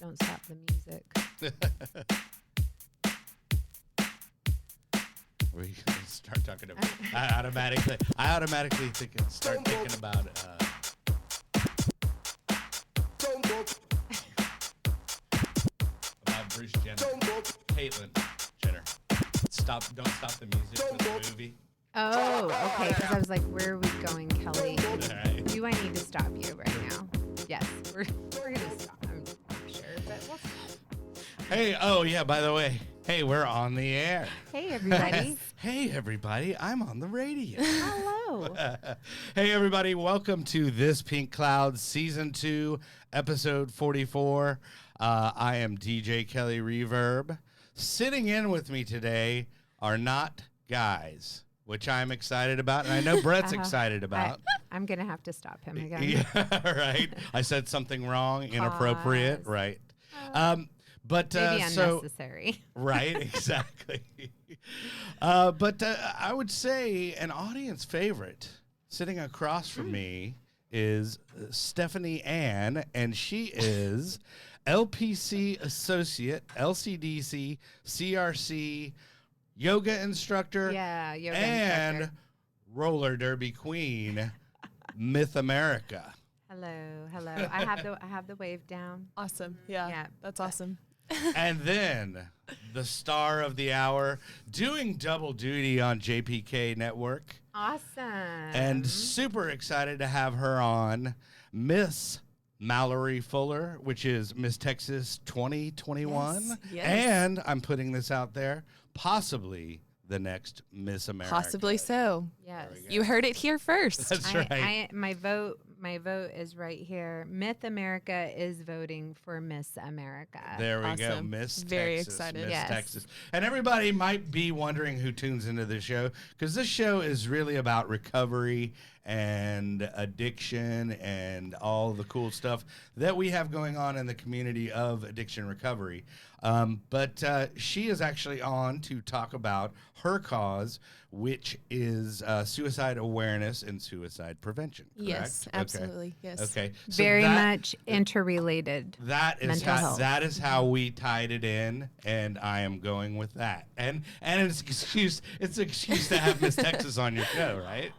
Don't stop the music. We're gonna start talking about. I automatically start thinking about. About Bruce Jenner, Caitlyn Jenner. Don't stop the music for the movie. Oh, okay. Because I was like, where are we going, Kelly? All right. Do I need to stop you right now? Yes, we're gonna stop. I'm not sure, but we'll stop. Hey, oh yeah, by the way, hey, we're on the air. Hey, everybody. Hey, everybody, I'm on the radio. Hello. Hey, everybody, welcome to This Pink Cloud, Season 2, Episode 44. I am DJ Kelly Reverb. Sitting in with me today are not guys, which I'm excited about, and I know Brett's excited about. I'm going to have to stop him again. Yeah, right. I said something wrong, inappropriate, right. But maybe unnecessary. Right, exactly. But I would say an audience favorite sitting across from me is Stephanie Ann, and she is LPC Associate, LCDC, CRC, yoga instructor, and instructor. roller derby queen, Myth America. Hello. I have the wave down. Awesome. Yeah. That's awesome. And then the star of the hour, doing double duty on JPK Network. Awesome. And super excited to have her on, Miss Mallory Fuller, which is Miss Texas 2021. Yes. And I'm putting this out there, possibly the next Miss America. Possibly so. Yes. You heard it here first. That's right. My vote is right here. Myth America is voting for Miss America. There we go, Awesome. Miss Very Texas. excited. Miss Yes. Texas. And everybody might be wondering who tunes into the show, because this show is really about recovery and addiction and all the cool stuff that we have going on in the community of addiction recovery. But she is actually on to talk about her cause, which is suicide awareness and suicide prevention. Correct? Yes, absolutely. Okay. Yes. Okay. So Very much interrelated. That is mental health. that is how we tied it in, and I am going with that. And it's an excuse to have Miss Texas on your show, right?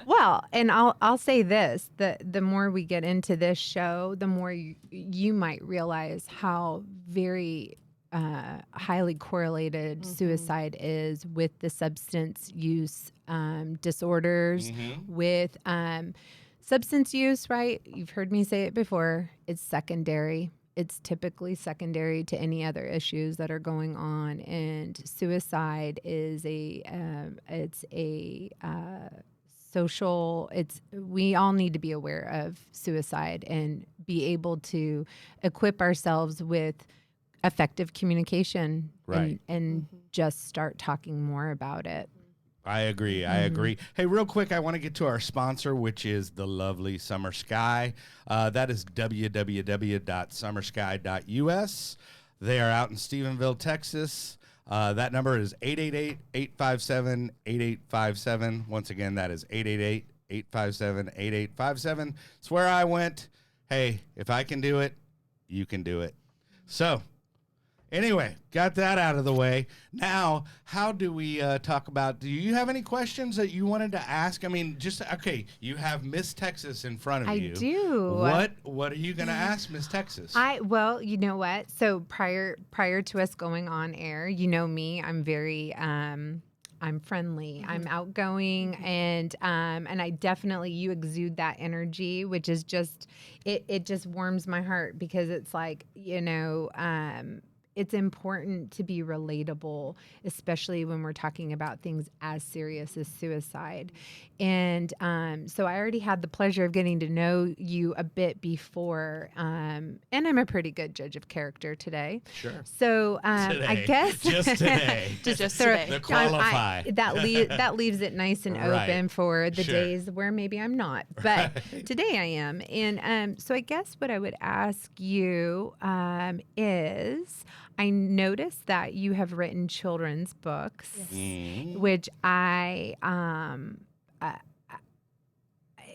Well, and I'll say this: the more we get into this show, the more you might realize how very highly correlated suicide is with the substance use disorders, with substance use, right? You've heard me say it before. It's secondary. It's typically secondary to any other issues that are going on, and suicide is we all need to be aware of suicide and be able to equip ourselves with effective communication, Right. and just start talking more about it. I agree. Hey, real quick, I want to get to our sponsor, which is the lovely Summer Sky. That is www.summersky.us. They are out in Stephenville, Texas. That number is 888-857-8857. Once again, that is 888-857-8857. It's where I went. Hey, if I can do it, you can do it. So, anyway, got that out of the way. Now, how do we talk about, do you have any questions that you wanted to ask? I mean, you have Miss Texas in front of you. I do. What are you going to ask Miss Texas? Well, you know what? So prior to us going on air, you know me, I'm very I'm friendly, I'm outgoing, and I definitely, you exude that energy, which is just it just warms my heart, because it's like, it's important to be relatable, especially when we're talking about things as serious as suicide. And so I already had the pleasure of getting to know you a bit before, and I'm a pretty good judge of character today. Sure. So Today. I guess Just today. Just today. The qualify. that leaves it nice and Right. open for the Sure. days where maybe I'm not, but today I am. And so I guess what I would ask you is, I noticed that you have written children's books, Yes. which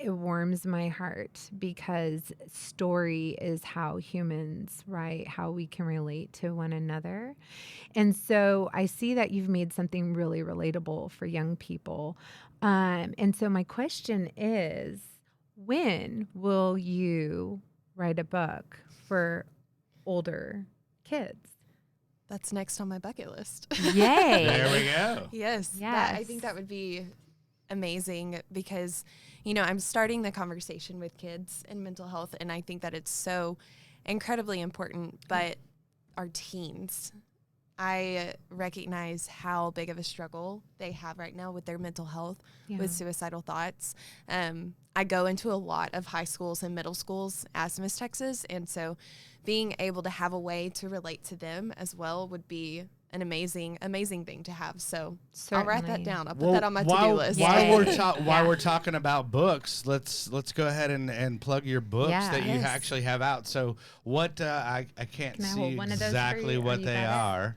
it warms my heart because story is how humans, right? How we can relate to one another. And so I see that you've made something really relatable for young people. And so my question is, when will you write a book for older kids? That's next on my bucket list. Yay. There we go. Yes. I think that would be amazing because, I'm starting the conversation with kids and mental health, and I think that it's so incredibly important. But our teens, I recognize how big of a struggle they have right now with their mental health, with suicidal thoughts. I go into a lot of high schools and middle schools as Miss Texas, and so being able to have a way to relate to them as well would be an amazing thing to have. So I'll write that down. I'll put that on my to-do list. While we're talking about books, let's go ahead and plug your books that you actually have out. So what I can't see exactly what they are.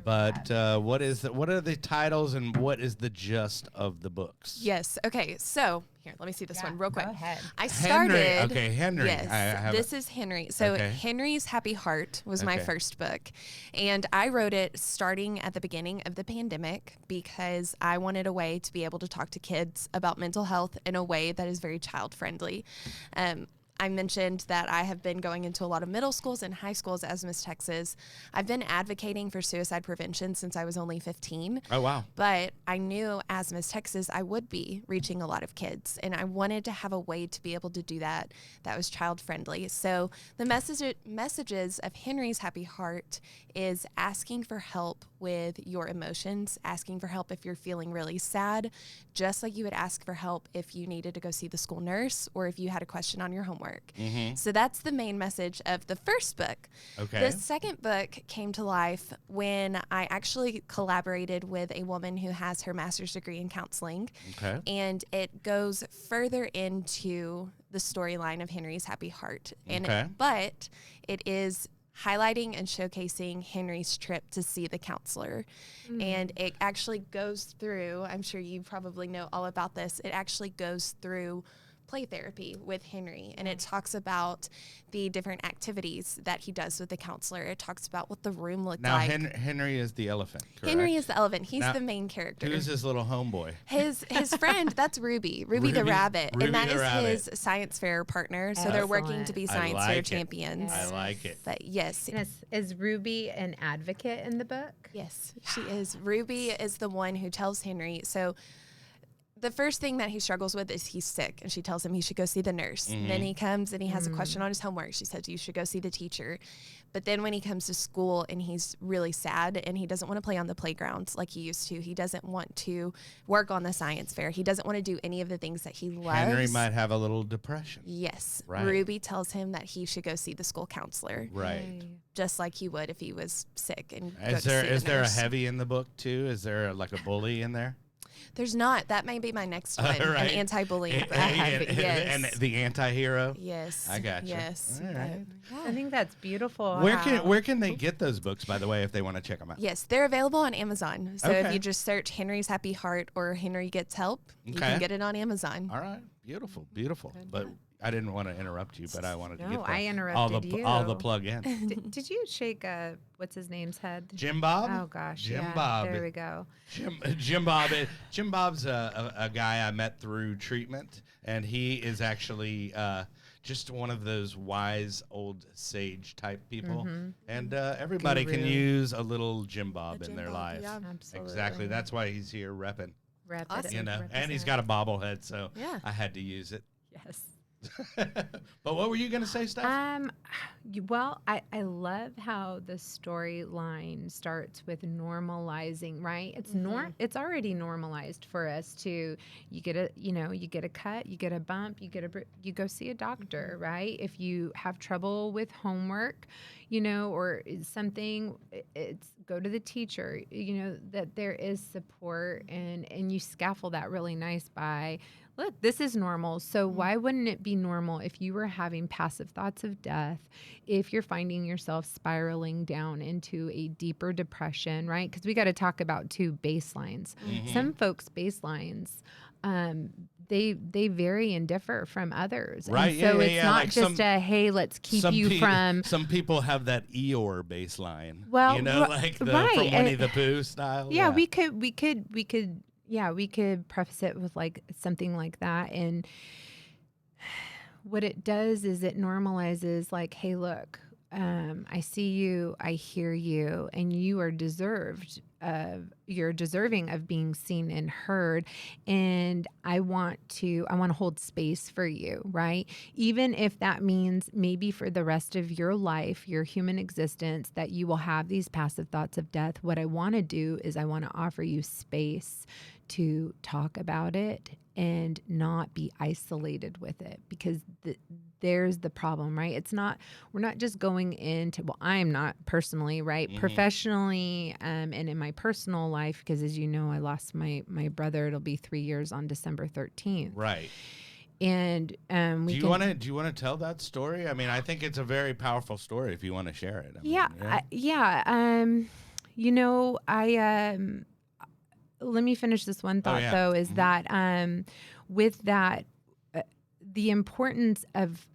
But what are the titles and what is the gist of the books? Yes. Okay. So here, let me see this one real quick. Go ahead. I started. Henry. Okay, Henry. Yes. This is Henry. So Henry's Happy Heart was my first book. And I wrote it starting at the beginning of the pandemic because I wanted a way to be able to talk to kids about mental health in a way that is very child friendly. I mentioned that I have been going into a lot of middle schools and high schools as Miss Texas. I've been advocating for suicide prevention since I was only 15. Oh, wow. But I knew as Miss Texas, I would be reaching a lot of kids. And I wanted to have a way to be able to do that was child friendly. So the messages of Henry's Happy Heart is asking for help with your emotions, asking for help if you're feeling really sad, just like you would ask for help if you needed to go see the school nurse or if you had a question on your homework. So that's the main message of the first book. Okay. The second book came to life when I actually collaborated with a woman who has her master's degree in counseling. Okay. And it goes further into the storyline of Henry's Happy Heart. But it is highlighting and showcasing Henry's trip to see the counselor. And it actually goes through, I'm sure you probably know all about this, it actually goes through play therapy with Henry, and it talks about the different activities that he does with the counselor. It talks about what the room looked like. Now, Henry is the elephant, correct? Henry is the elephant. He's the main character. Who's his little homeboy? His friend, that's Ruby the rabbit. Ruby and that the is rabbit. his science fair partner. So they're working to be science fair champions. I like it. But yes. Is Ruby an advocate in the book? Yes, she is. Ruby is the one who tells Henry. So the first thing that he struggles with is he's sick, and she tells him he should go see the nurse. And then he comes and he has a question on his homework. She says, you should go see the teacher. But then when he comes to school and he's really sad and he doesn't want to play on the playground like he used to, he doesn't want to work on the science fair, he doesn't want to do any of the things that he loves. Henry might have a little depression. Yes. Right. Ruby tells him that he should go see the school counselor. Right. Just like he would if he was sick. And Is there a heavy in the book too? Is there like a bully in there? There's not. That may be my next one. Right. An anti-bullying. Yes. And the anti-hero? Yes. I got you. Yes. All right. I think that's beautiful. Where can they get those books, by the way, if they want to check them out? Yes, they're available on Amazon. So if you just search Henry's Happy Heart or Henry Gets Help, you can get it on Amazon. All right. Beautiful. Beautiful. But I didn't want to interrupt you, but I wanted to get I interrupted you. all the plug in. Did you shake what's his name's head? Jim Bob? Oh gosh, Jim Bob. There we go. Jim Bob. Jim Bob's a guy I met through treatment, and he is actually just one of those wise old sage type people. And everybody can use a little Jim Bob in their life. Yeah. Absolutely. Exactly. That's why he's here repping. Awesome. You know, and he's got a bobblehead, so I had to use it. Yes. But what were you going to say, Steph? Well, I love how the storyline starts with normalizing, right? It's it's already normalized for us to you get a cut, you get a bump, you go see a doctor, right? If you have trouble with homework, or something, it's go to the teacher, that there is support, and you scaffold that really nice by, look, this is normal. So why wouldn't it be normal if you were having passive thoughts of death, if you're finding yourself spiraling down into a deeper depression, right? Because we got to talk about two baselines. Some folks' baselines they vary and differ from others. Right. And so it's not Like just a, hey, let's keep you from. Some people have that Eeyore baseline. Well, like right. from Winnie the Pooh style. Yeah, we could preface it with like something like that. And what it does is it normalizes like, hey, look, I see you, I hear you, and you're deserving of being seen and heard. And I want to hold space for you, right? Even if that means maybe for the rest of your life, your human existence, that you will have these passive thoughts of death. What I want to do is I want to offer you space to talk about it and not be isolated with it, because there's the problem, right? We're not just going into, well, I'm not personally, right? Professionally, and in my personal life, because as you know, I lost my brother. It'll be 3 years on December 13th. Right. And do you want to tell that story? I mean, I think it's a very powerful story if you want to share it. Let me finish this one thought, though, is that with that, the importance of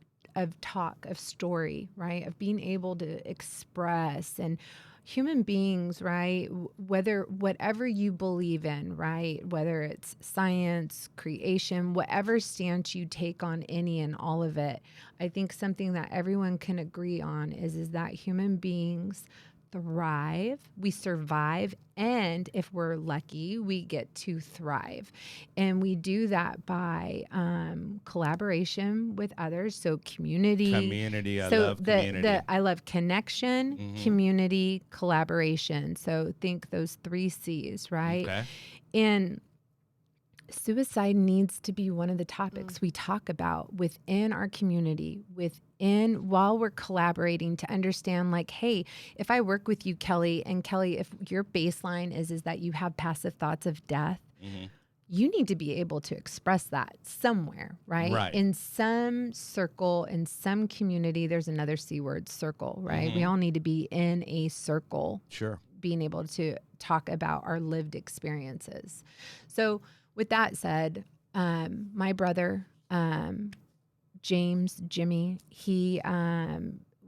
talk, of story, right, of being able to express, and human beings, right, whatever you believe in, right, whether it's science, creation, whatever stance you take on any and all of it, I think something that everyone can agree on is that human beings thrive, we survive, and if we're lucky, we get to thrive. And we do that by collaboration with others. So community. I love community. I love connection, community, collaboration. So think those 3 C's, right? Okay. And suicide needs to be one of the topics we talk about within our community, while we're collaborating, to understand like, hey, if I work with you, Kelly, and Kelly, if your baseline is that you have passive thoughts of death, you need to be able to express that somewhere, right? In some circle, in some community. There's another C word, circle, right? We all need to be in a circle. Sure. Being able to talk about our lived experiences. So with that said, my brother, Jimmy,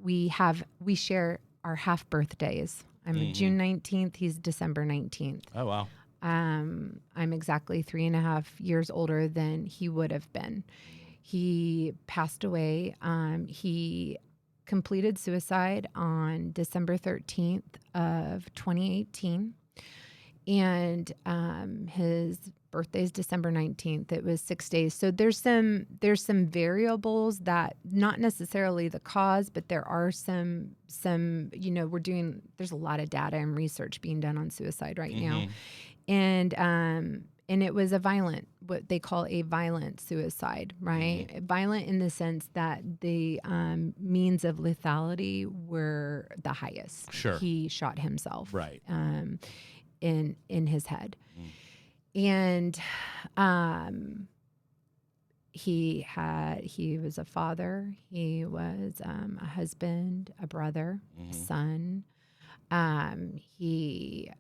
we share our half birthdays. I'm June 19th. He's December 19th. Oh, wow. I'm exactly 3.5 years older than he would have been. He passed away. He completed suicide on December 13th of 2018. And his birthday is December 19th. It was 6 days. So there's some variables that, not necessarily the cause, but there are some there's a lot of data and research being done on suicide right now. And it was what they call a violent suicide, right? Violent in the sense that the means of lethality were the highest. Sure. He shot himself. Right. In his head. And he was a father, he was a husband, a brother, a son. He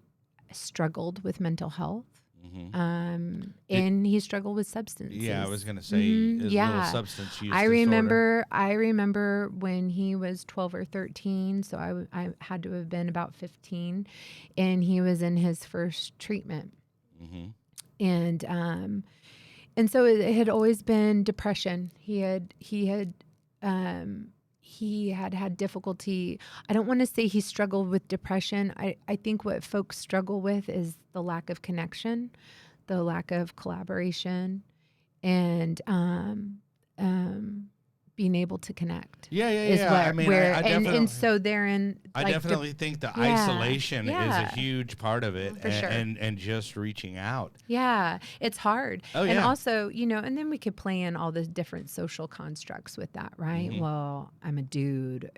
struggled with mental health. And he struggled with substances. Yeah, I was going to say little substance use I disorder. remember when he was 12 or 13, so I had to have been about 15, and he was in his first treatment. And so it had always been depression. He had difficulty. I don't want to say he struggled with depression. I think what folks struggle with is the lack of connection, the lack of collaboration, and being able to connect. Yeah. So therein, I definitely think the isolation is a huge part of it, for sure. and just reaching out. Yeah, it's hard. Oh, and yeah. also, and then we could play in all the different social constructs with that, right? Well, I'm a dude.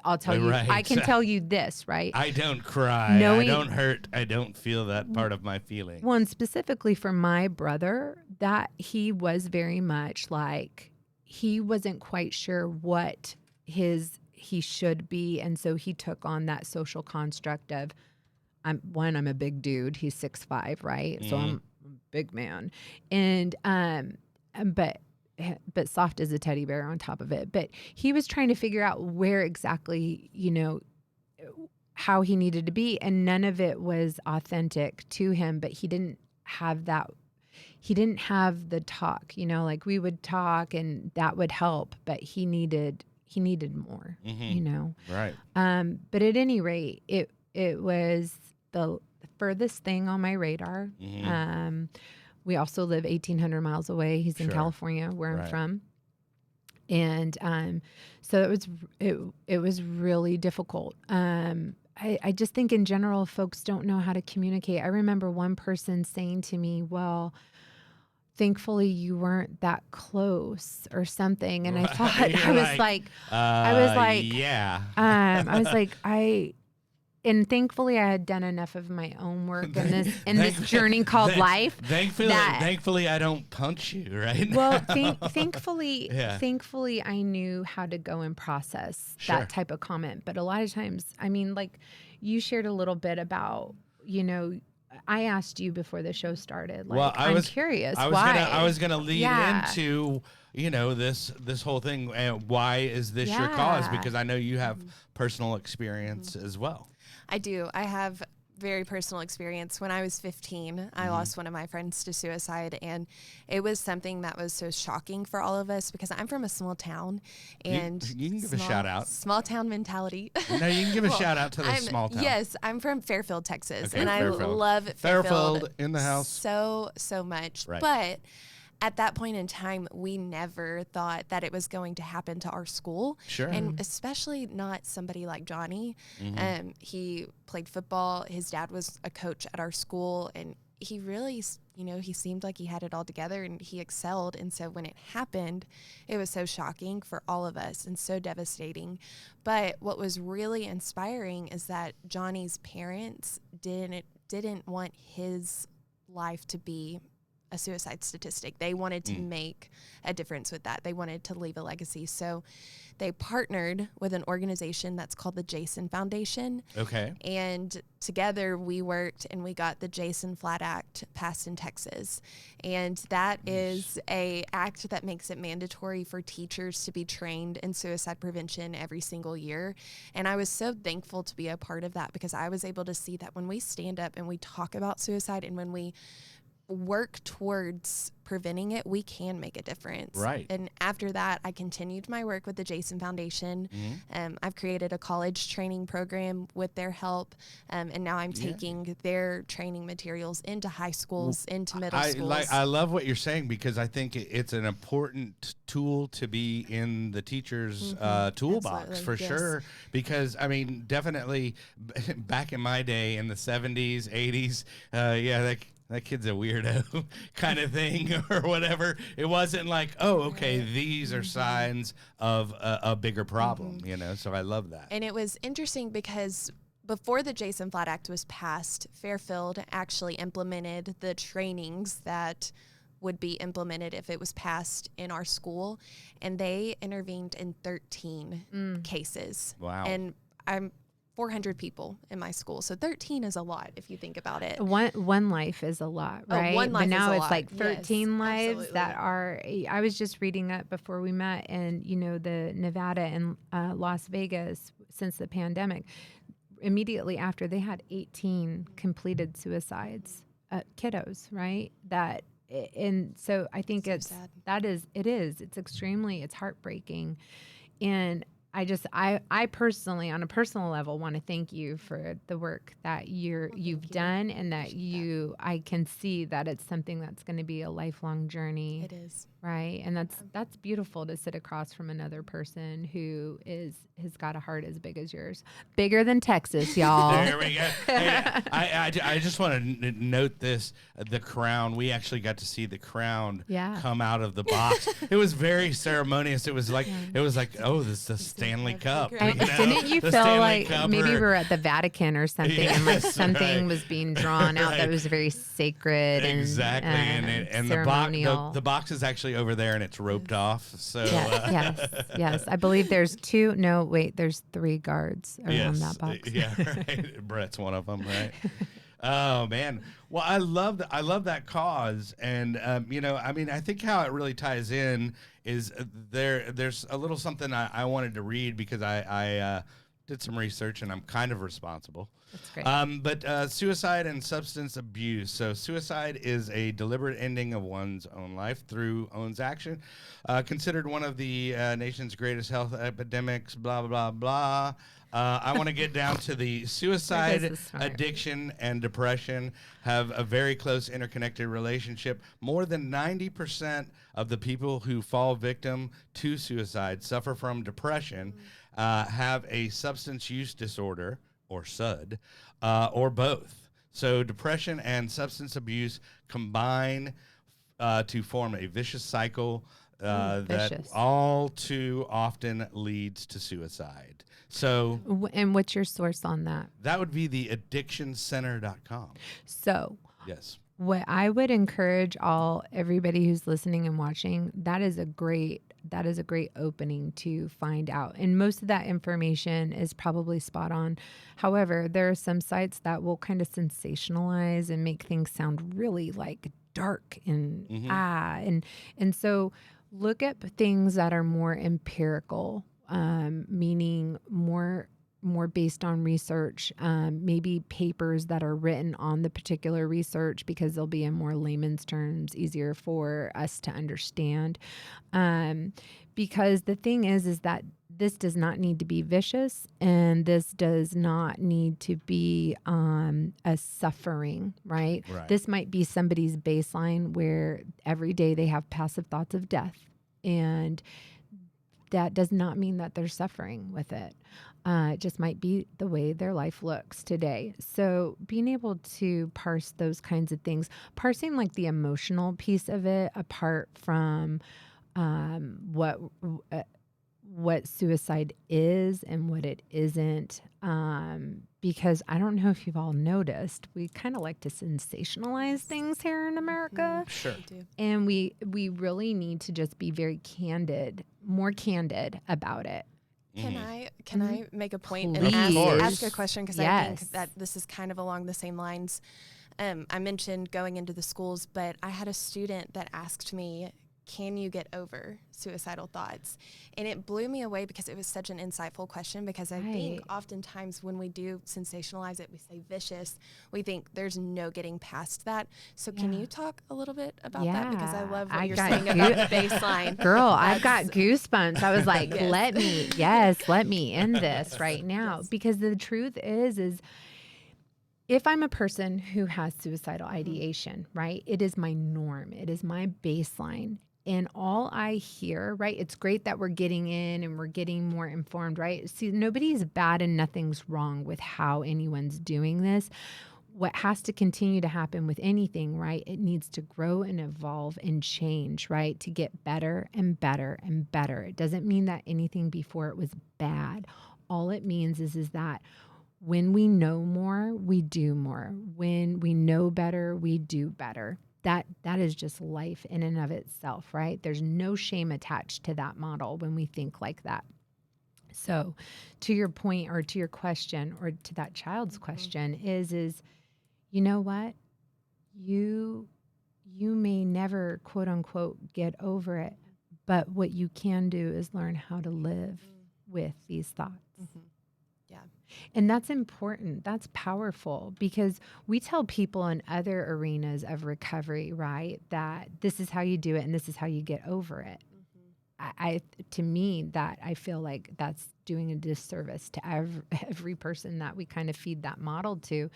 I'll tell you, I can tell you this, right? I don't cry. I don't hurt. I don't feel that part of my feeling. Well, and specifically for my brother, that he was very much like, he wasn't quite sure what he should be. And so he took on that social construct of, I'm a big dude. He's 6'5", right? So big man, and but soft as a teddy bear on top of it. But he was trying to figure out where exactly, how he needed to be, and none of it was authentic to him. But he didn't have that. He didn't have the talk, like we would talk and that would help, but he needed more, Right. But at any rate, it was the furthest thing on my radar. We also live 1,800 miles away. He's in California, where I'm from. And so it was really difficult. I just think in general, folks don't know how to communicate. I remember one person saying to me, well, thankfully you weren't that close or something. And I thought, I was like, and thankfully I had done enough of my own work in this journey called life. Thankfully I don't punch you, right? Well, thankfully I knew how to go and process that type of comment. But a lot of times, like you shared a little bit about, I asked you before the show started. Like, I'm curious. I was gonna lead into this whole thing. Why is this your cause? Because I know you have personal experience as well. I do. I have very personal experience. When I was 15, I lost one of my friends to suicide, and it was something that was so shocking for all of us because I'm from a small town, and you can give a shout out. Small town mentality. No, you can give a shout out to the small town. Yes, I'm from Fairfield, Texas, Okay, and Fairfield. I love Fairfield in the house so much. Right. But at that point in time, we never thought that it was going to happen to our school. Sure. And especially not somebody like Johnny. He played football. His dad was a coach at our school. And he really, he seemed like he had it all together and he excelled. And so when it happened, it was so shocking for all of us and so devastating. But what was really inspiring is that Johnny's parents didn't want his life to be a suicide statistic. They wanted to make a difference with that. They wanted to leave a legacy. So they partnered with an organization that's called the Jason Foundation. Okay. And together we worked and we got the Jason Flat Act passed in Texas. And that is a act that makes it mandatory for teachers to be trained in suicide prevention every single year. And I was so thankful to be a part of that because I was able to see that when we stand up and we talk about suicide and when we work towards preventing it, we can make a difference. Right. And after that, I continued my work with the Jason Foundation. I've created a college training program with their help. And now I'm taking their training materials into high schools, into middle schools. I love what you're saying because I think it's an important tool to be in the teacher's toolbox for sure. Because, definitely back in my day in the 70s, 80s, that kid's a weirdo kind of thing or whatever. It wasn't like, oh, okay, these are signs of a bigger problem, so I love that. And it was interesting because before the Jason Flat Act was passed, Fairfield actually implemented the trainings that would be implemented if it was passed in our school. And they intervened in 13 cases. Wow. And I'm 400 people in my school. So 13 is a lot if you think about it. One life is a lot, right? One life but now is a it's lot. like 13 lives Absolutely. that are, I was just reading up before we met, and the Nevada and Las Vegas, since the pandemic, immediately after they had 18 completed suicides, kiddos, right? And so I think it's extremely, it's heartbreaking. And I personally, on a personal level, want to thank you for the work that you've done, and that I can see that it's something that's going to be a lifelong journey. It is. Right. And that's beautiful to sit across from another person who has got a heart as big as yours. Bigger than Texas, y'all. There we go. Hey, I just want to note this, the crown. We actually got to see the crown come out of the box. It was very ceremonious. It was like, oh, this is the Stanley Cup. Didn't you feel like maybe we were at the Vatican or something, and like something was being drawn out that was very sacred exactly. and ceremonial. The box is actually over there and it's roped off. So yes. I believe there's there's 3 guards around that box. Yeah, right. Brett's one of them, right? Oh man. Well, I love that cause, and I think how it really ties in is there's a little something I wanted to read because I did some research and I'm kind of responsible. That's great. But suicide and substance abuse. So suicide is a deliberate ending of one's own life through one's action, considered one of the nation's greatest health epidemics. Blah blah blah blah. I want to get down to the suicide, addiction, and depression have a very close interconnected relationship. More than 90% of the people who fall victim to suicide suffer from depression, have a substance use disorder, or SUD, or both. So depression and substance abuse combine to form a vicious cycle that all too often leads to suicide. So, and what's your source on that? That would be the addictioncenter.com. So, yes. What I would encourage everybody who's listening and watching, that is a great opening to find out. And most of that information is probably spot on. However, there are some sites that will kind of sensationalize and make things sound really like dark and and so look at things that are more empirical, meaning more based on research, maybe papers that are written on the particular research because they'll be in more layman's terms, easier for us to understand. Because the thing is that this does not need to be vicious, and this does not need to be a suffering, right? This might be somebody's baseline where every day they have passive thoughts of death, and that does not mean that they're suffering with it. It just might be the way their life looks today. So being able to parse those kinds of things, parsing like the emotional piece of it apart from what suicide is and what it isn't, because I don't know if you've all noticed, we kind of like to sensationalize things here in America. Sure. And we really need to just be very more candid about it. Can I make a point Please. and ask a question? Because I think that this is kind of along the same lines. I mentioned going into the schools, but I had a student that asked me, can you get over suicidal thoughts? And it blew me away because it was such an insightful question, because I think oftentimes when we do sensationalize it, we say vicious, we think there's no getting past that. So can you talk a little bit about that? Because I love what you're saying about baseline. Girl, I've got goosebumps. I was like, let me end this right now. Because the truth is if I'm a person who has suicidal ideation, right, it is my norm. It is my baseline. And all I hear, right, it's great that we're getting in and we're getting more informed, right? See, nobody's bad and nothing's wrong with how anyone's doing this. What has to continue to happen with anything, right, it needs to grow and evolve and change, right, to get better and better and better. It doesn't mean that anything before it was bad. All it means is that when we know more, we do more. When we know better, we do better. That is just life in and of itself, right? There's no shame attached to that model when we think like that. So to your point, or to your question, or to that child's question is, you know what? You may never, quote unquote, get over it, but what you can do is learn how to live with these thoughts. And that's important. That's powerful, because we tell people in other arenas of recovery, right, that this is how you do it and this is how you get over it. To me, that I feel like that's doing a disservice to every person that we kind of feed that model to,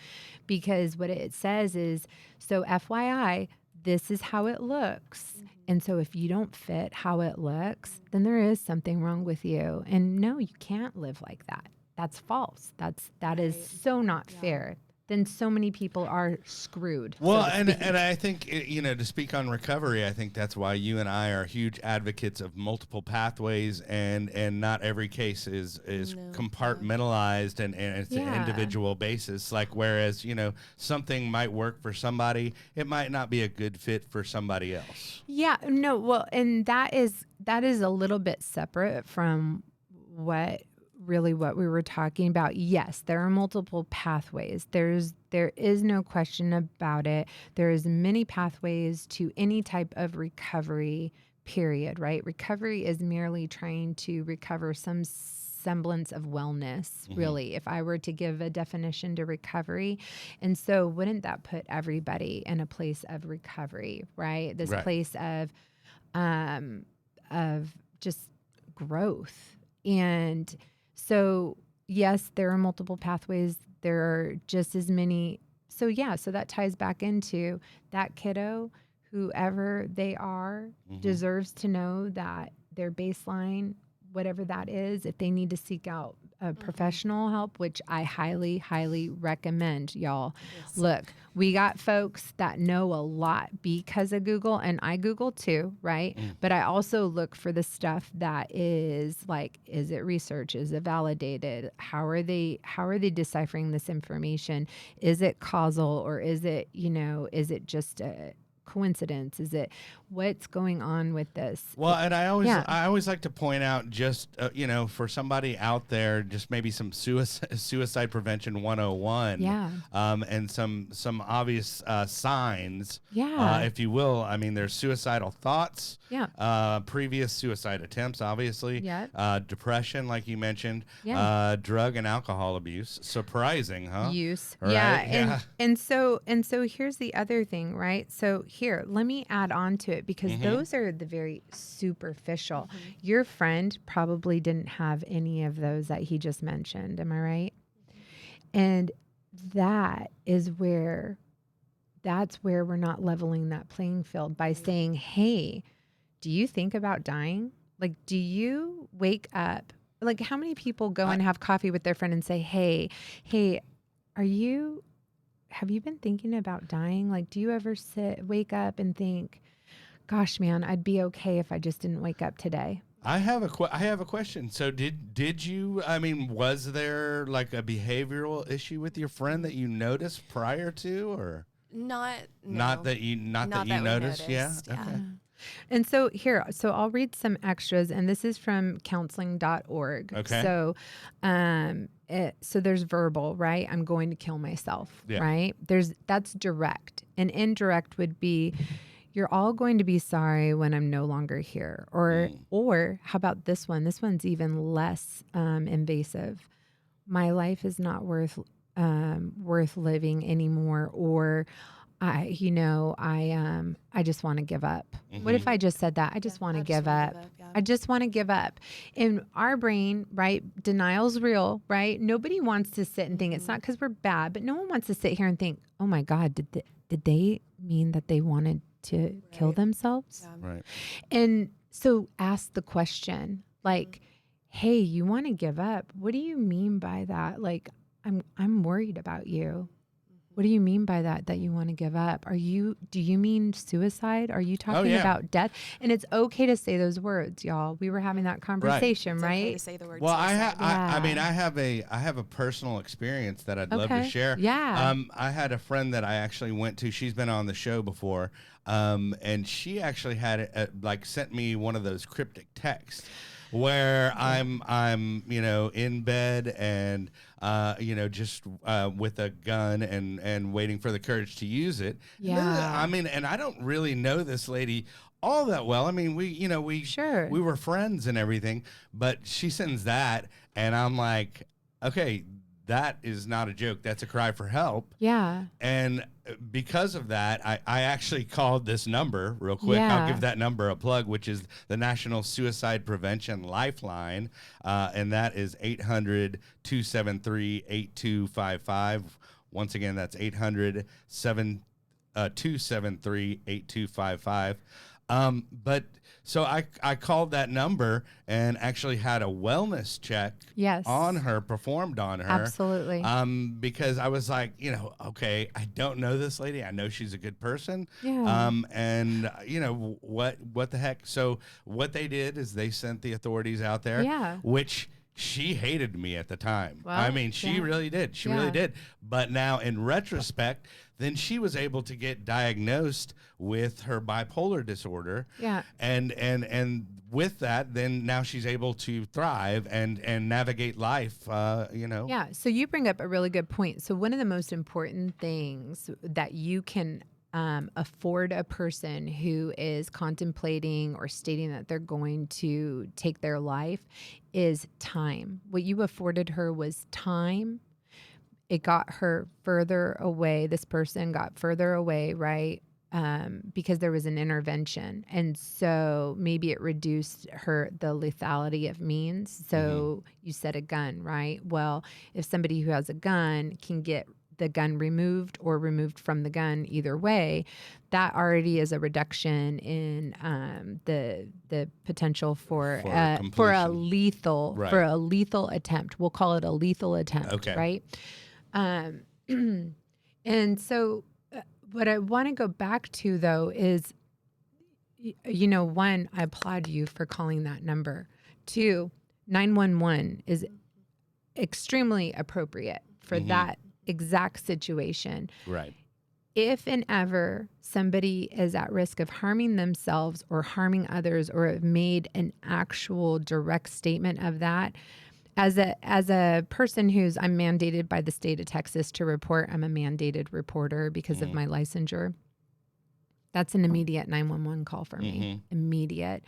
because what it says is, so FYI, this is how it looks. And so if you don't fit how it looks, then there is something wrong with you. And no, you can't live like that. That's false. That is so not fair. Then so many people are screwed. Well, and I think, to speak on recovery, I think that's why you and I are huge advocates of multiple pathways, and not every case is compartmentalized and it's an individual basis. Like, whereas, something might work for somebody, it might not be a good fit for somebody else. Yeah, no, well, and that is a little bit separate from what really what we were talking about. Yes, there are multiple pathways. There is no question about it. There's many pathways to any type of recovery, period, right? Recovery is merely trying to recover some semblance of wellness, really, if I were to give a definition to recovery. And so wouldn't that put everybody in a place of recovery, right? This place of just growth. And so, yes, there are multiple pathways. There are just as many. So yeah, so that ties back into that kiddo, whoever they are, deserves to know that their baseline, whatever that is, if they need to seek out professional help, which I highly, highly recommend, y'all. Yes. Look, we got folks that know a lot because of Google, and I Google too, right? But I also look for the stuff that is like, is it research? Is it validated? How are they deciphering this information? Is it causal, or is it, is it just a coincidence? Is it, what's going on with this? Well, and I always like to point out, just for somebody out there, just maybe some suicide prevention 101, and some obvious signs, if you will. I mean, there's suicidal thoughts, previous suicide attempts, obviously, depression, like you mentioned, drug and alcohol abuse. Surprising, huh? Use, right? And so here's the other thing, right? So here, let me add on to it, because those are the very superficial. Your friend probably didn't have any of those that he just mentioned. Am I right? And that's where we're not leveling that playing field by saying, hey, do you think about dying? Like, do you wake up? Like, how many people go and have coffee with their friend and say, hey, have you been thinking about dying? Like, do you ever wake up and think, gosh, man, I'd be okay if I just didn't wake up today? I have a question. So did you, I mean, was there like a behavioral issue with your friend that you noticed prior to, or not that you noticed? Yeah. Okay. And so I'll read some extras, and this is from counseling.org. Okay. So, so there's verbal, right? I'm going to kill myself, right? That's direct. And indirect would be, you're all going to be sorry when I'm no longer here. Or how about this one? This one's even less invasive. My life is not worth living anymore. Or I just want to give up. What if I just said that? I just want to give up. I just want to give up. In our brain, right? Denial's real, right? Nobody wants to sit and think, it's not because we're bad, but no one wants to sit here and think, oh my God, did they mean that they wanted to kill themselves? Right. And so ask the question, like, hey, you want to give up? What do you mean by that? Like, I'm worried about you. What do you mean by that you want to give up? Do you mean suicide? Are you talking about death? And it's okay to say those words, y'all. We were having that conversation, right? It's okay to say the word well, suicide. I have a personal experience that I'd love to share. Yeah. I had a friend that I actually went to. She's been on the show before. And she actually had sent me one of those cryptic texts where I'm in bed and just with a gun and waiting for the courage to use it. Yeah. And I don't really know this lady all that well. I mean, we were friends and everything, but she sends that, and I'm like, okay, that is not a joke. That's a cry for help. Yeah. And because of that, I actually called this number real quick. I'll give that number a plug, which is the National Suicide Prevention Lifeline. And that is 800-273-8255. Once again, that's 800-273-8255. So I called that number and actually had a wellness check on her, performed on her. Absolutely. Because I was like, okay, I don't know this lady. I know she's a good person. Yeah. And what the heck? So what they did is they sent the authorities out there, which she hated me at the time. Well, I mean, she really did. She really did. But now in retrospect, then she was able to get diagnosed with her bipolar disorder. Yeah. And with that, then now she's able to thrive and navigate life, Yeah. So you bring up a really good point. So one of the most important things that you can afford a person who is contemplating or stating that they're going to take their life is time. What you afforded her was time. It got her further away. This person got further away, right? Because there was an intervention. And so maybe it reduced the lethality of means. So you said a gun, right? Well, if somebody who has a gun can get the gun removed or removed from the gun, either way, that already is a reduction in the potential for a completion. lethal Right. for a lethal attempt. We'll call it a lethal attempt, Okay. right? And so what I want to go back to, though, is, one, I applaud you for calling that number. 2, 911 is extremely appropriate for that exact situation. Right. If and ever somebody is at risk of harming themselves or harming others, or have made an actual direct statement of that, as a person I'm mandated by the state of Texas to report. I'm a mandated reporter because of my licensure. That's an immediate 911 call for me. Immediate.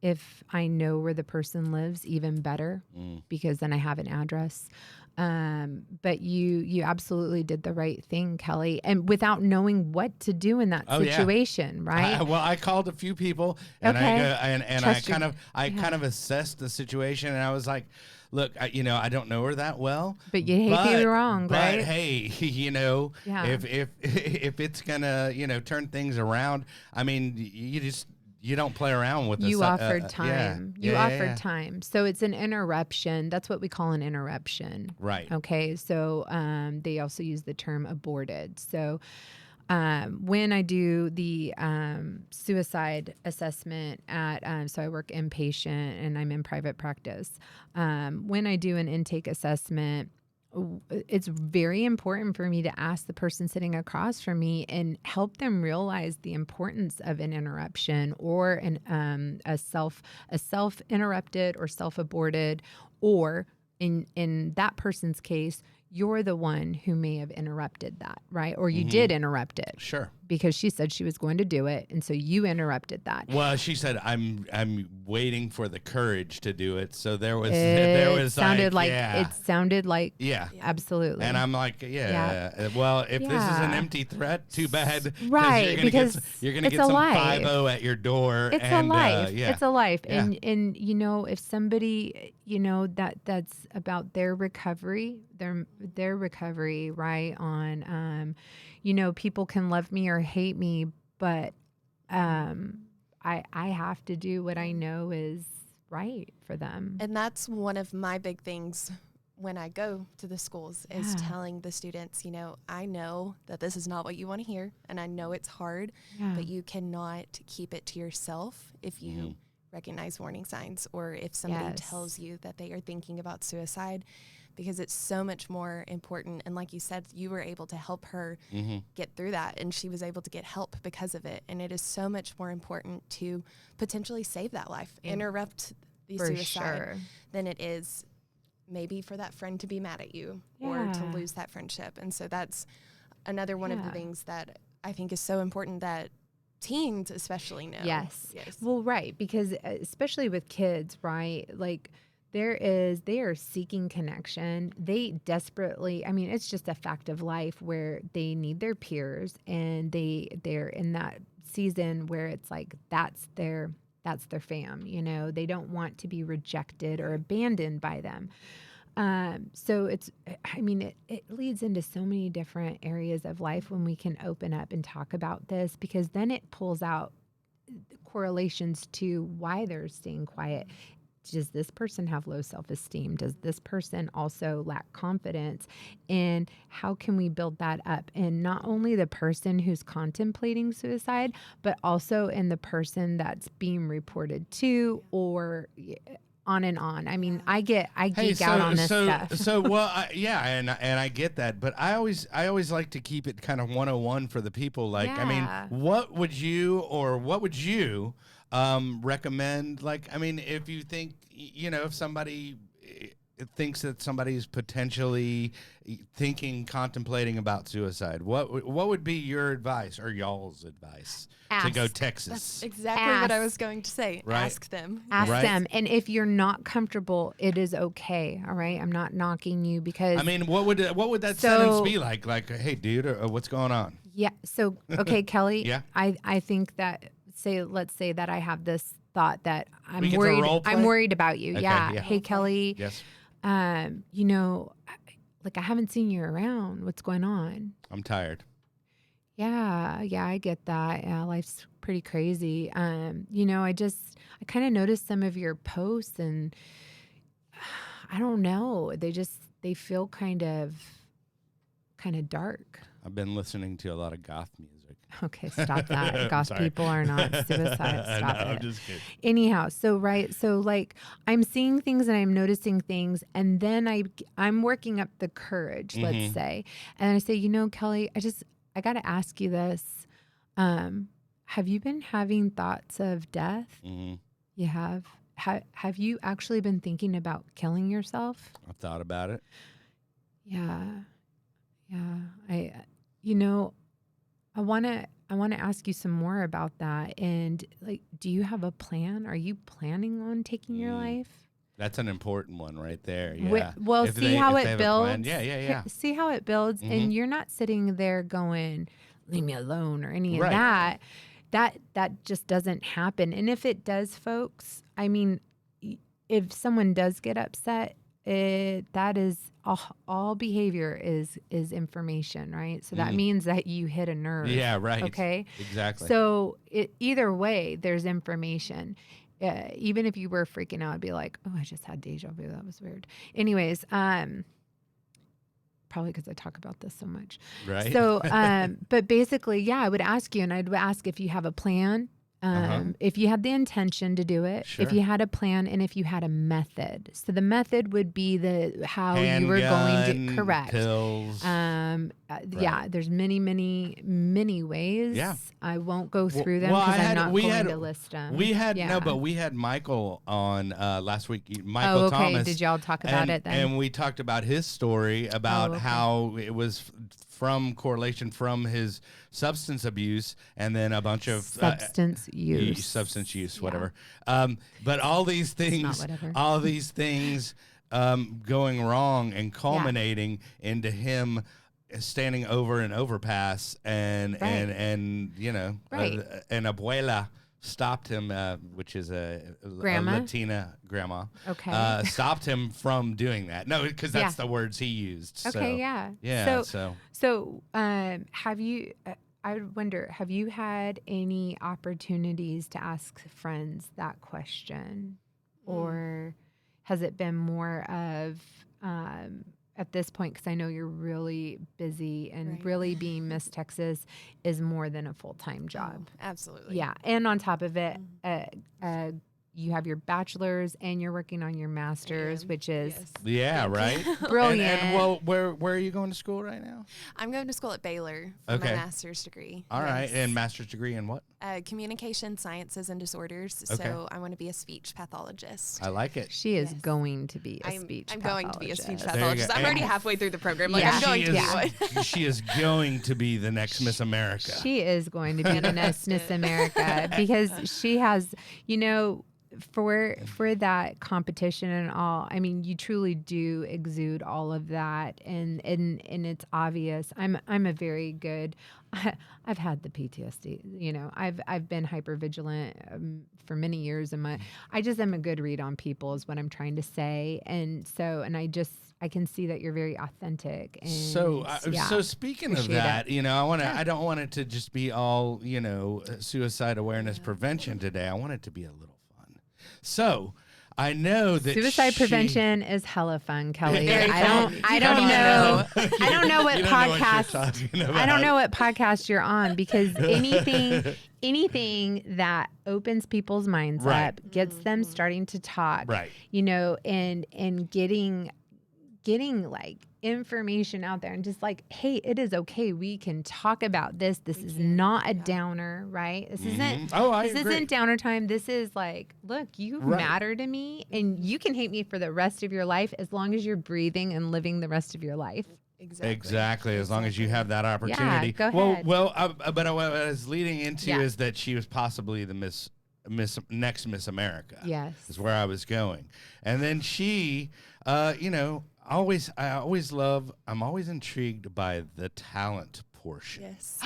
If I know where the person lives, even better, because then I have an address. But you absolutely did the right thing, Kelly, and without knowing what to do in that situation, right? I called a few people, and I kind of assessed the situation, and I was like, look, I don't know her that well, but you hate to be wrong, right? But hey, if it's gonna turn things around, I mean, you don't play around with this. You offered time. You offered yeah. time. So it's an interruption. That's what we call an interruption. Right. Okay. So they also use the term aborted. So when I do the suicide assessment so I work inpatient and I'm in private practice. When I do an intake assessment, it's very important for me to ask the person sitting across from me and help them realize the importance of an interruption or a self interrupted or self aborted, or in that person's case, you're the one who may have interrupted that, right? Or you did interrupt it. Sure. Because she said she was going to do it, and so you interrupted that. Well, she said, I'm waiting for the courage to do it. So It sounded like yeah, absolutely. And I'm like, well, if this is an empty threat, too bad. Right, because you're gonna get some 5-0 at your door. It's a life. Yeah. It's a life. Yeah. And if somebody, that's about their recovery, their recovery, right? On people can love me or hate me, but I have to do what I know is right for them. And that's one of my big things when I go to the schools is telling the students, I know that this is not what you want to hear, and I know it's hard, but you cannot keep it to yourself if you recognize warning signs, or if somebody tells you that they are thinking about suicide, because it's so much more important. And like you said, you were able to help her get through that, and she was able to get help because of it. And it is so much more important to potentially save that life, interrupt the suicide, than it is maybe for that friend to be mad at you or to lose that friendship. And so that's another one of the things that I think is so important that teens especially know. Yes. Well, right. Because especially with kids, right? Like they are seeking connection. They desperately, it's just a fact of life where they need their peers, and they're in that season where it's like, that's their fam, they don't want to be rejected or abandoned by them. So it leads into so many different areas of life when we can open up and talk about this, because then it pulls out correlations to why they're staying quiet. Does this person have low self-esteem? Does this person also lack confidence? And how can we build that up? And not only the person who's contemplating suicide, but also in the person that's being reported to, or on and on. I mean, I geek out on this stuff. And I get that, but I always like to keep it kind of 101 for the people. Like, I mean, what would you recommend? Like, I mean, if you think, if somebody thinks that somebody's potentially contemplating about suicide, what would be your advice or y'all's advice to go Texas? That's exactly what I was going to say. Right. Ask them. Ask them. And if you're not comfortable, it is okay. All right. I'm not knocking you because I mean, what would that sentence be like? Like, hey, dude, what's going on? Yeah. So, okay, Kelly. Yeah. I think that let's say that I have this thought that We get to role play? I'm worried about you. Okay, yeah. yeah. Hey, Kelly. Yes. Like I haven't seen you around. What's going on? I'm tired. Yeah, I get that. Yeah, life's pretty crazy. I kind of noticed some of your posts and I don't know. They feel kind of dark. I've been listening to a lot of goth music. Okay, stop that. Goth people are not suicide. Stop it. I'm just kidding. Anyhow, so like I'm seeing things and I'm noticing things, and then I'm working up the courage, let's say, and I say, Kelly, I got to ask you this. Have you been having thoughts of death? Mm-hmm. You have. Have you actually been thinking about killing yourself? I've thought about it. Yeah. I want to ask you some more about that. And like, do you have a plan? Are you planning on taking your life? That's an important one right there. Yeah. Well, see how it builds. Yeah. See how it builds. And you're not sitting there going, leave me alone or any of that. That just doesn't happen. And if it does, folks, I mean, if someone does get upset, that is all behavior is information, right? So that means that you hit a nerve. Yeah, right. Okay. Exactly. So either way, there's information. Even if you were freaking out, I'd be like, oh, I just had deja vu. That was weird. Anyways, probably because I talk about this so much. Right. So, but basically, I would ask you, and I'd ask if you have a plan. If you had the intention to do it, if you had a plan, and if you had a method. So the method would be how you were going to correct. Pills. There's many ways. Yeah. I won't go through them because I'm not going to list them. We had Michael on last week. Michael Thomas. Did y'all talk about it then? And we talked about his story about how it was from correlation from his substance abuse and then a bunch of substance use, whatever. But all these things, going wrong and culminating into him standing over an overpass and an abuela stopped him, which is a Latina grandma. Okay. Stopped him from doing that. No, because that's the words he used. Okay. So, yeah. So, have you? I would wonder, have you had any opportunities to ask friends that question, or has it been more of at this point, because I know you're really busy and really being Miss Texas is more than a full-time job. Absolutely. Yeah. And on top of it, you have your bachelor's and you're working on your master's, which is right. Brilliant. And where are you going to school right now? I'm going to school at Baylor for my master's degree. All right. And master's degree in what? Communication sciences and disorders. Okay. So I want to be a speech pathologist. I like it. She is going to be a speech I'm pathologist. going to be a speech pathologist. I'm already halfway through the program. I'm going to be one. She is going to be the next Miss America. She is going to be the next Miss America because she has, for that competition and all, I mean, you truly do exude all of that, and it's obvious. I'm a very good. I've had the PTSD. I've been hypervigilant for many years, and I just am a good read on people is what I'm trying to say, and I can see that you're very authentic. And so speaking of that, I don't want it to just be all suicide awareness prevention today. I want it to be a little. So, I know that Suicide prevention is hella fun, Kelly. Very I fun. don't know. I don't know what You don't know what you're podcast. talking about. I don't know what podcast you're on because anything that opens people's minds Right. up, gets them starting to talk, Right. you know, and getting like information out there and just like, hey, it is okay. We can talk about this. This is not a downer, right? This isn't this isn't downer time. This is like, look, you matter to me and you can hate me for the rest of your life as long as you're breathing and living the rest of your life. Exactly. As long as you have that opportunity. Yeah, go ahead. But what I was leading into Yeah. is that she was possibly the next Miss America. Yes. Is where I was going. And then she, you know, I'm always intrigued by the talent portion. Yes.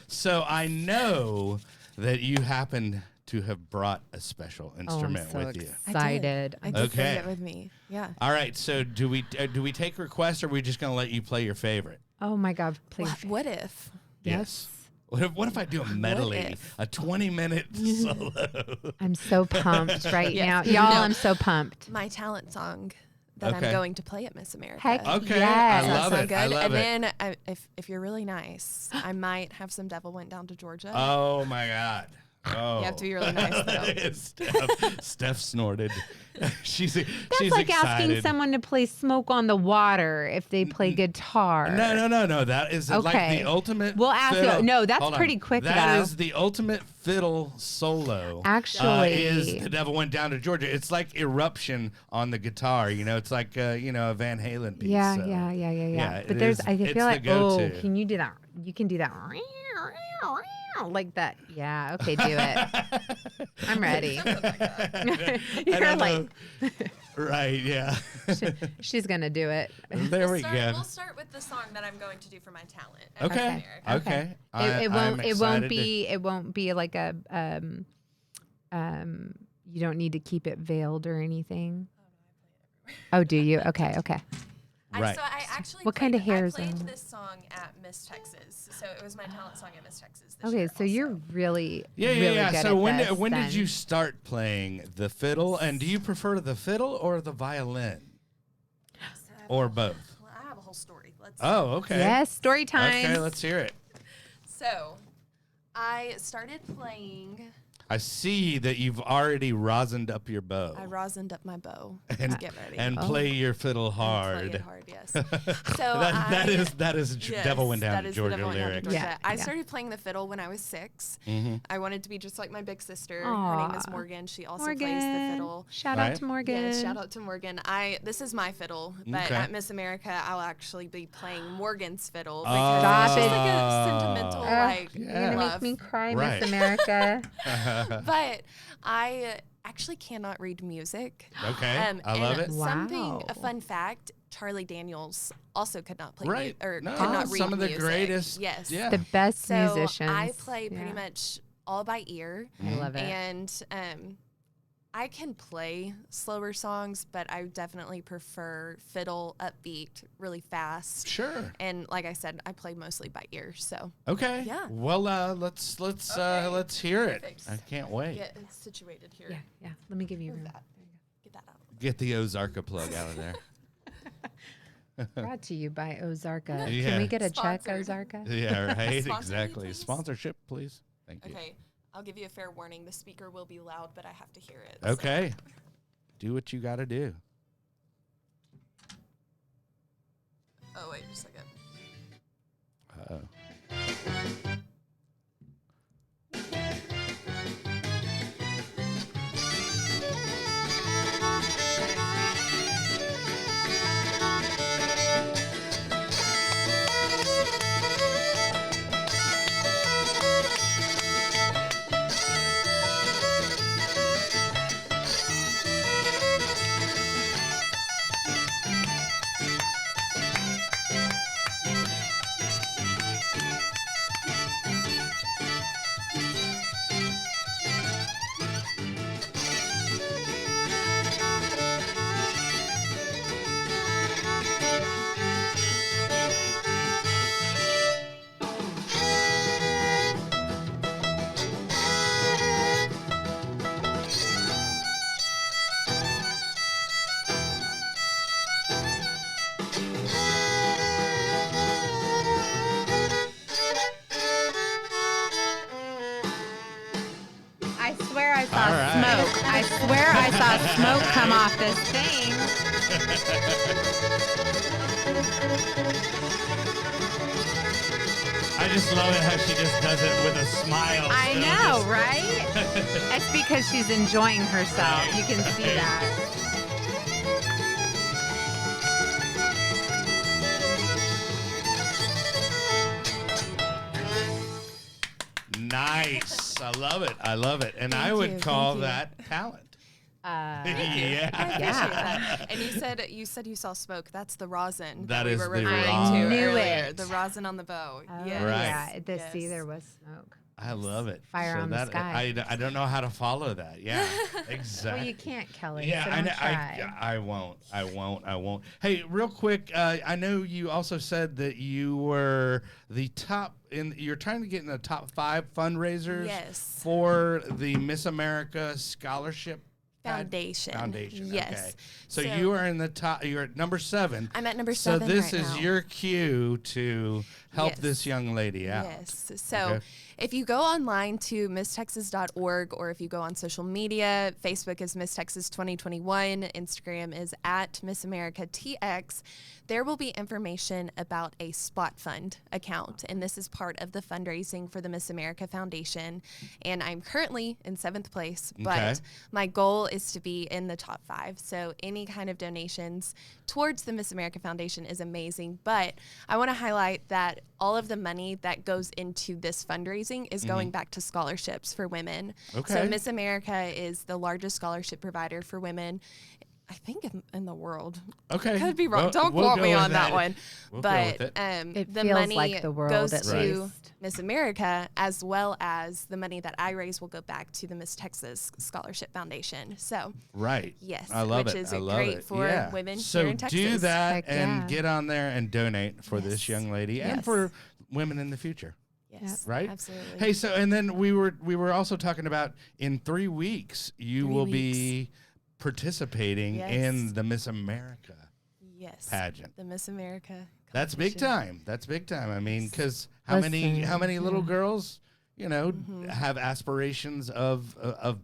So I know that you happen to have brought a special instrument with you. Excited. I did bring Okay. it with me. Yeah. All right. So do we take requests, or are we just going to let you play your favorite? Oh my God, please. What if? Yes. What if I do a medley, if? a 20-minute solo? I'm so pumped right Yes. now. Y'all, No. I'm so pumped. My talent song that Okay. I'm going to play at Miss America. Heck Okay, yes. I love Sound it. good? I love and it. then if you're really nice, I might have some Devil Went Down to Georgia. Oh my God. Oh. You have to be really nice, though. Steph snorted. she's That's she's like excited. asking someone to play Smoke on the Water if they play guitar. No. That is like Okay. the ultimate. We'll ask you- fiddle. no, that's Hold on. pretty quick, That though. is the ultimate fiddle solo. Actually. is The Devil Went Down to Georgia. It's like Eruption on the guitar. You know, it's like you know, a Van Halen piece. Yeah, so. yeah. But it there's, is- I it's feel like, the go-to. can you do that? You can do that. Like that. Yeah. Okay. Do it. I'm ready. I You're don't like, know. Right, yeah. she's going to do it. There we go. We'll start with the song that I'm going to do for my talent. at Okay. Miss America. Okay. It I'm won't excited to- be like a you don't need to keep it veiled or anything. Oh, do you? Okay. Right. So I actually What kind of hairs I played on it? this song at Miss Texas. So it was my talent song at Miss Texas this Okay, year so you're really really good So at when this, when then. did you start playing the fiddle? And do you prefer the fiddle or the violin, or both? Well, I have a whole story. Let's Oh, okay. Yes, story time. Okay, let's hear it. So I started playing. I see that you've already rosined up your bow I rosined up my bow and to get ready. and play your fiddle And hard. play it hard, yes. So that is yes, Devil Went Down that to is the Georgia Devil Went Down to lyric. Georgia. Yeah, I yeah. started playing the fiddle when I was 6. Mm-hmm. I wanted to be just like my big sister. Her Aw. name is Morgan. She also Morgan. plays the fiddle. Shout Right. out to Morgan. Yes, shout out to Morgan. This is my fiddle, but Okay. at Miss America, I'll actually be playing Morgan's fiddle Oh. because Stop it's just it. like a sentimental like You're gonna love. make me cry, Right. Miss America. But I actually cannot read music. Okay, I love and it. Wow. A fun fact: Charlie Daniels also could not play Right. or No, could not read some of the music. greatest. Yes. Yeah. The best So musicians. I play pretty Yeah. much all by ear. I love it. And I can play slower songs, but I definitely prefer fiddle, upbeat, really fast. Sure. And like I said, I play mostly by ear. So Okay. Yeah. Well, let's hear it. Perfect. I can't wait. get it situated here. Yeah. Let me give you room. That. Get that out. Get the Ozarka plug out of there. Brought to you by Ozarka. Yeah. Can we get a check, Sponsored. Ozarka? Yeah, right. Sponsor me, Exactly. please? Sponsorship, please. Thank you. Okay, I'll give you a fair warning. The speaker will be loud, but I have to hear it. so- Okay. Do what you got to do. Oh, wait, just a second. Uh-oh. I saw All right. smoke. I swear I saw smoke come off this thing. I just love it how she just does it with a smile. I still, know, just- right? It's because she's enjoying herself. You can see that. Nice. I love it. I love it. And I Thank would you, call thank you. that talent. I Yeah. appreciate Yeah. that. And you said you saw smoke. That's the rosin That we is were the referring rosin. to Knew earlier. it. The rosin on the bow. Oh, Yes. yeah. Yes. See, there was smoke. I love it. Fire on the sky. I don't know how to follow that. Yeah, exactly. Well, you can't, Kelly. Yeah, so I, don't know, try. I won't. Hey, real quick, I know you also said that you were you're trying to get in the top 5 fundraisers Yes. for the Miss America Scholarship Foundation. Okay. Yes. So So- you are in the top, you're at number 7. I'm at number So 7 this right is now. your cue to help Yes. this young lady out. Yes. So Okay. if you go online to misstexas.org or if you go on social media, Facebook is Miss Texas 2021, Instagram is at Miss America TX, there will be information about a spot fund account. And this is part of the fundraising for the Miss America Foundation. And I'm currently in 7th place, but Okay. my goal is to be in the top 5. So any kind of donations towards the Miss America Foundation is amazing. But I want to highlight that all of the money that goes into this fundraising is going back to scholarships for women. Okay. So Miss America is the largest scholarship provider for women, I think, in the world. Okay. Could be wrong. Well, Don't we'll quote go me with on that one. We'll go But with it. It the feels money like the world goes at to least. Miss America, as well as the money that I raise will go back to the Miss Texas Scholarship Foundation. So Right. yes, I love which it. is I love great it. for Yeah. women so here in Texas. do that Heck and yeah. get on there and donate for this Yes. young lady and Yes. for women in the future. Yes, Right? absolutely. Hey, so and then we were also talking about in 3 weeks you 3 will be participating Yes. in the Miss America yes, pageant. the Miss America. That's big competition. time. That's big time. I mean, because how many Listen, little yeah. girls, have aspirations of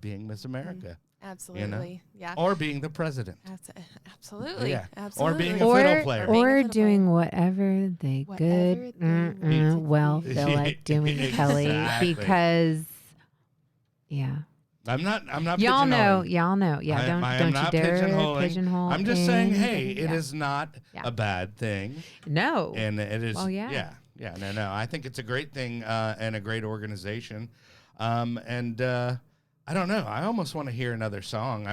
being Miss America Absolutely, yeah. or being the president. Absolutely, Yeah. Or absolutely. being a fiddle player. Being a Or fiddle doing whatever they Whatever good they want well to feel like doing, Kelly, Exactly. because I'm not y'all know, pigeonholing. yeah, I am don't you not dare pigeonholing. pigeonhole. I'm just saying, hey, anybody. it Yeah. is not Yeah. a bad thing, No. and it is. Well, yeah. No. I think it's a great thing and a great organization, and I don't know. I almost want to hear another song.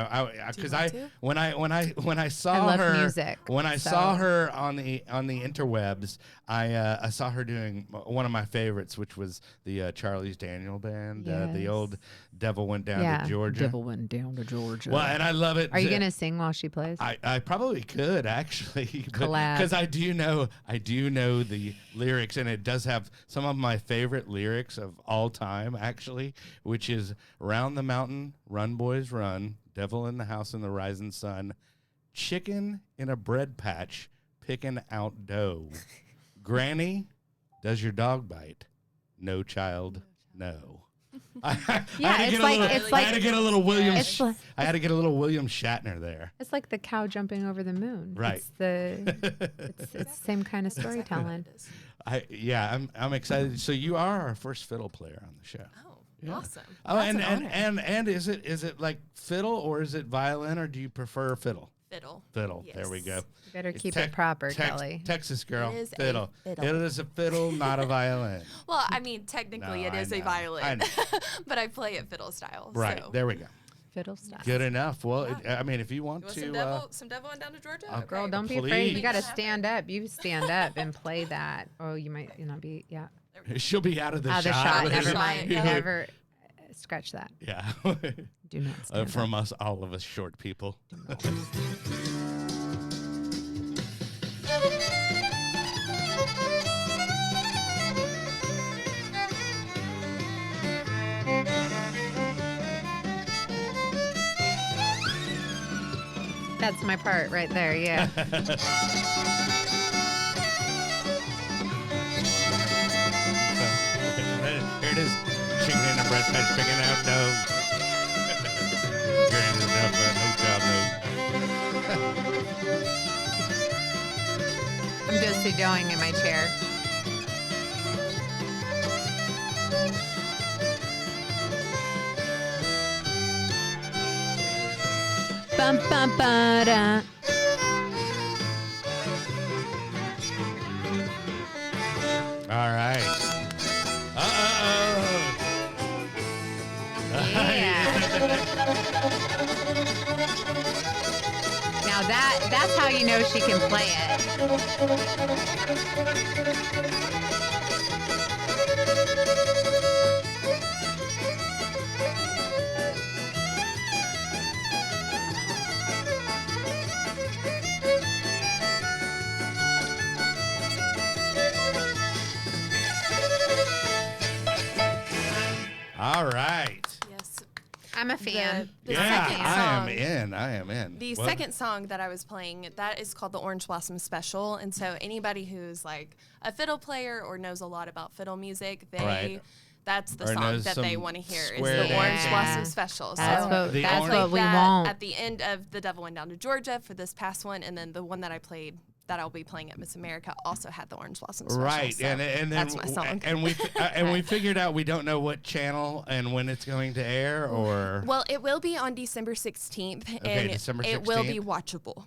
Because want to? when I saw love her music, when I saw so- her on the interwebs, I saw her doing one of my favorites, which was the Charlie's Daniel Band, the Yes. old Devil Went Down Yeah. to Georgia. Devil went down to Georgia. Well, and I love it. Are you gonna sing while she plays? I probably could actually, Collab. because I do know the lyrics, and it does have some of my favorite lyrics of all time, actually, which is "Round the mountain, run boys run, devil in the house in the rising sun, chicken in a bread patch, picking out dough, granny, does your dog bite? No child, no." I had to Yeah, get it's a like- little- it's I had to like- get a little William. It's like- I had to get a little William Shatner there. It's like the cow jumping over the moon. Right. It's the it's the same kind of storytelling. I'm excited. So you are our first fiddle player on the show. Oh, Yeah. awesome. Oh, That's and an honor. and is it like fiddle or is it violin or do you prefer fiddle? Fiddle. Fiddle. There we go. Yes. You better keep Tex- it proper, Kelly. Texas girl. It is a fiddle. fiddle. It is a fiddle, not a violin. Well, I mean, technically No, it I is a know. violin, I know. but I play it fiddle style. Right. So. There we go. Fiddle style. Good enough. Well, I mean, if you want You want to, some devil and down to Georgia? Oh, Girl, Okay. don't be afraid. Please. You got to stand up. You stand up and play that. Oh, you might not be. Yeah. she'll be out of the Out of the shot. shot. with Never it. mind. Yeah. Never scratch that. Yeah. Do not stand up. From us, all of us short people. That's my part right there. Yeah. Here it is. Chicken in a bread patch, picking out dough. seriously doing in my chair. Bum, bum, ba-da. All right. Yeah. Now that's how you know she can play it. All right. Yes. I'm a fan. The Yeah, second I song, am in. The What? second song that I was playing, that is called the Orange Blossom Special. And so anybody who's like a fiddle player or knows a lot about fiddle music, Right. that's the Or song knows that they some want to hear is square the Orange dancing. Blossom Special. That's So what, The that's orange- what we that want. at the end of The Devil Went Down to Georgia for this past one, and then the one that I played that I'll be playing at Miss America also had the Orange Blossom Special. Right, So and then that's my song. and we figured out we don't know what channel and when it's going to air, or Well, it will be on December 16th, and December it will 16th. be watchable.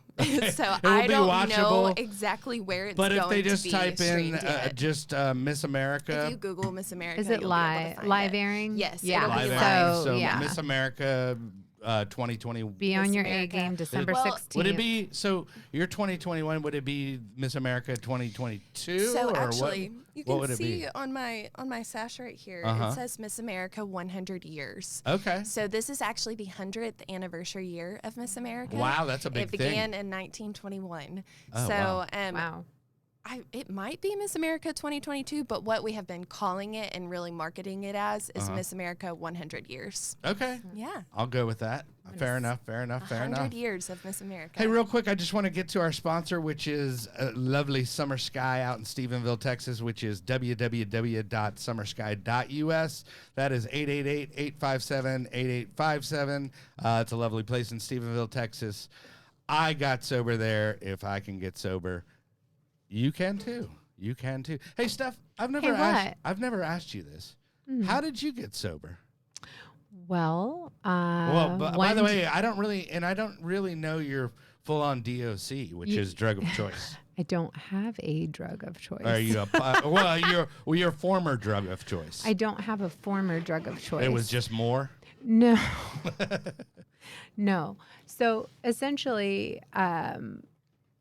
So will I be don't know watchable, exactly where it's but going if they to just be type in streamed yet. just Miss America, If you Google Miss America, Is it you'll be able to find live it. airing? Yes. Yeah. it'll be live live. airing, so yeah. Miss America 2020. Be on Miss your A America. game December Well, 16th. Would it be so? Your 2021 would it be Miss America 2022? So or actually, you what can would it see be? on my sash right here. Uh-huh. It says Miss America 100 years. Okay. So this is actually the 100th anniversary year of Miss America. Wow, that's a big It began thing. in 1921. Oh, so wow. Wow. it might be Miss America 2022, but what we have been calling it and really marketing it as is Miss America 100 years. Okay. Yeah. I'll go with that. Fair enough. 100 years of Miss America. Hey, real quick, I just want to get to our sponsor, which is lovely Summer Sky out in Stephenville, Texas, which is www.summersky.us. That is 888-857-8857. It's a lovely place in Stephenville, Texas. I got sober there. If I can get sober, you can too. You can too. Hey, Steph, I've never asked you this. How did you get sober? Well, By the way, I don't really know your full-on DOC, which is drug of choice. I don't have a drug of choice. Are you your former drug of choice? I don't have a former drug of choice. It was just more. No. No. So essentially,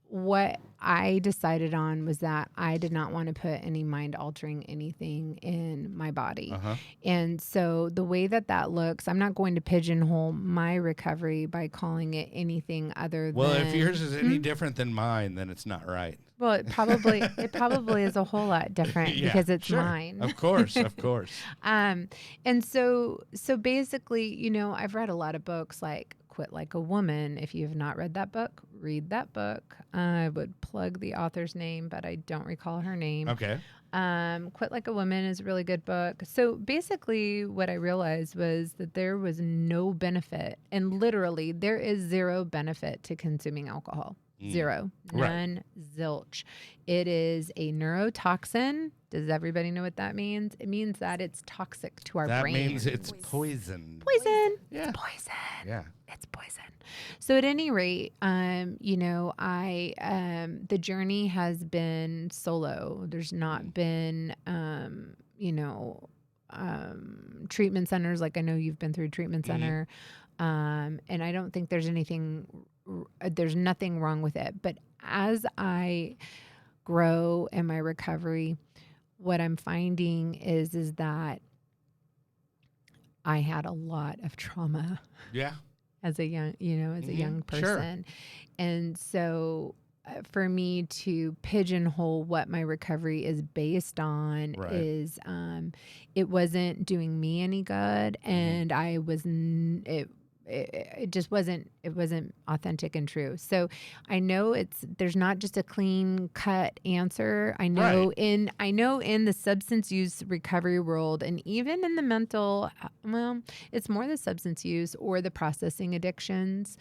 what I decided on was that I did not want to put any mind-altering anything in my body. And so the way that looks, I'm not going to pigeonhole my recovery by calling it anything other Well, than... if yours is any different than mine, then it's not right. Well, it probably is a whole lot different because it's sure. mine. Of course. And so basically, I've read a lot of books like Quit Like a Woman. If you have not read that book, read that book. I would plug the author's name, but I don't recall her name. Okay. Quit Like a Woman is a really good book. So basically what I realized was that there was no benefit, and literally there is zero benefit to consuming alcohol. Zero. None. Zilch. It is a neurotoxin. Does everybody know what that means? It means that it's toxic to our brain. That means it's poison. Poison. Yeah. It's poison. Yeah. It's poison. So at any rate, the journey has been solo. There's not been, treatment centers. Like I know you've been through a treatment center. And I don't think there's nothing wrong with it. But as I grow in my recovery, what I'm finding is that I had a lot of trauma. Yeah. As a young, as a young person. Sure. And so for me to pigeonhole what my recovery is based on is it wasn't doing me any good. And it just wasn't authentic and true. So I know there's not just a clean cut answer. I know in the substance use recovery world, and even in the mental, well, it's more the substance use or the processing addictions,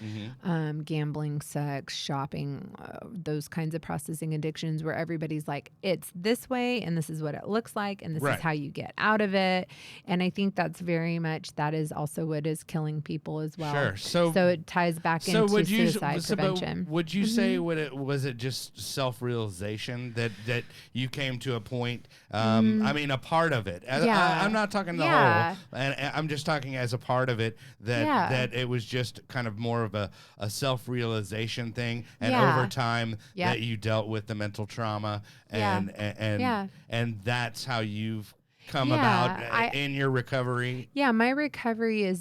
gambling, sex, shopping, those kinds of processing addictions where everybody's like, it's this way and this is what it looks like and this is how you get out of it. And I think that is also what is killing people as well. Sure. So it ties back into suicide prevention. Would you say was it just self-realization that you came to a point? I mean, a part of it. I'm not talking the whole, and I'm just talking as a part of it that it was just kind of more of a self-realization thing, and over time that you dealt with the mental trauma, and that's how you've come about in your recovery. Yeah, my recovery,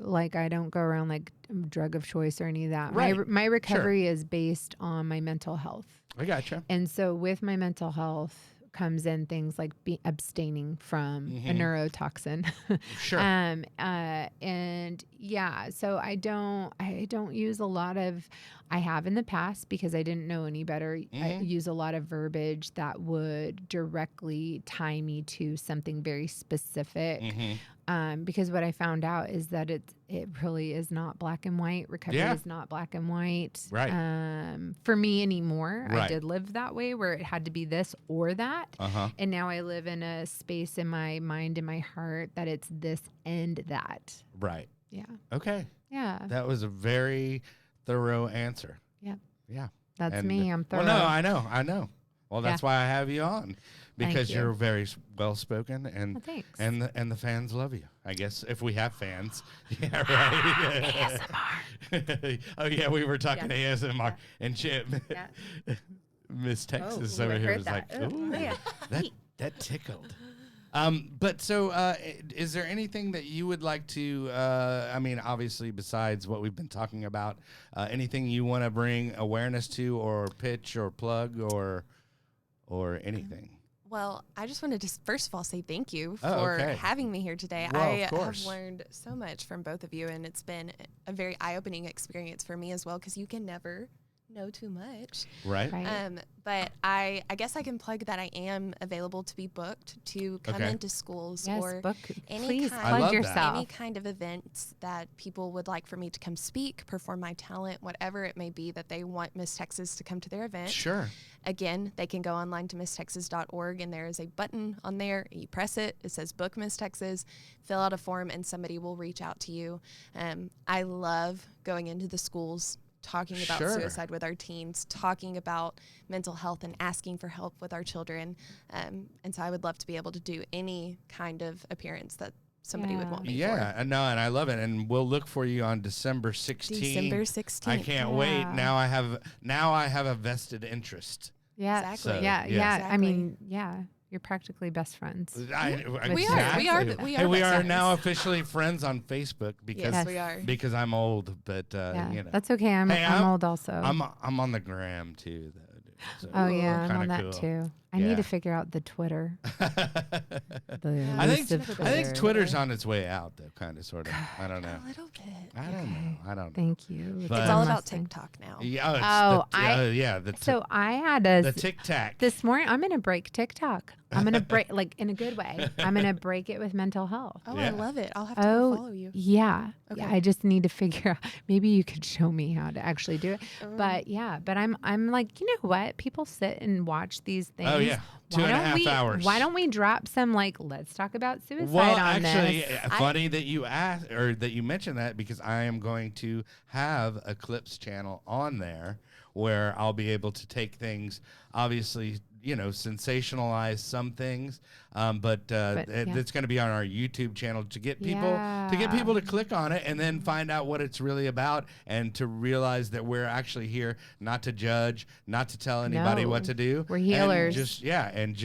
like, I don't go around like drug of choice or any of that. Right. My recovery is based on my mental health. I gotcha. And so with my mental health comes in things like abstaining from a neurotoxin. Sure. And yeah, so I don't use a lot of, I have in the past because I didn't know any better. I use a lot of verbiage that would directly tie me to something very specific. Because what I found out is that it really is not black and white. Recovery is not black and white. For me anymore. I did live that way where it had to be this or that. And now I live in a space in my mind and my heart that it's this and that. Right. Yeah. Okay. Yeah. That was a very thorough answer. Yeah. Yeah. That's me. I'm thorough. Well, no, I know. Well, that's why I have you on, because you're very well spoken, and and the fans love you. I guess if we have fans, ASMR. Oh yeah, we were talking ASMR, and Chip, Miss Texas over here was like, "Ooh, that tickled." But so, is there anything that you would like to, I mean, obviously, besides what we've been talking about, anything you want to bring awareness to or pitch or plug or anything? Well, I just wanted to first of all say thank you for having me here today. Well, I have learned so much from both of you, and it's been a very eye-opening experience for me as well, because you can never know too much. Right. But I guess I can plug that I am available to be booked to come into schools or any kind of events that people would like for me to come speak, perform my talent, whatever it may be that they want Miss Texas to come to their event. Sure. Again, they can go online to misstexas.org, and there is a button on there. You press it. It says Book Miss Texas. Fill out a form, and somebody will reach out to you. I love going into the schools, talking about suicide with our teens, talking about mental health and asking for help with our children. And so I would love to be able to do any kind of appearance that somebody would want me for. Yeah, and I love it. And we'll look for you on December 16th. December 16th. I can't wait. Now I have a vested interest. Yeah. Exactly. So, yeah. Exactly. I mean, you're practically best friends. We are now officially friends on Facebook because we are. Because I'm old, but you know. That's okay. I'm old also. I'm on the gram too, though. So I'm on that too. I need to figure out the Twitter. I think Twitter's on its way out, though, kind of, sort of. I don't know. A little bit. I don't know. Thank you. But it's all about TikTok now. Yeah. I had the Tic Tac this morning. I'm gonna break TikTok. I'm gonna break, like, in a good way. I'm gonna break it with mental health. Oh, I love it. I'll have to go follow you. Yeah. Okay. Yeah, I just need to figure out. Maybe you could show me how to actually do it. But I'm like, you know what? People sit and watch these things. Oh yeah. 2.5 hours. Why don't we drop some, like, let's talk about suicide on this? this? Funny that you asked, or that you mentioned that, because I am going to have a Clips channel on there where I'll be able to take things, obviously, sensationalize some things, but it's going to be on our YouTube channel to get people to click on it and then find out what it's really about, and to realize that we're actually here not to judge, not to tell anybody what to do. We're healers. And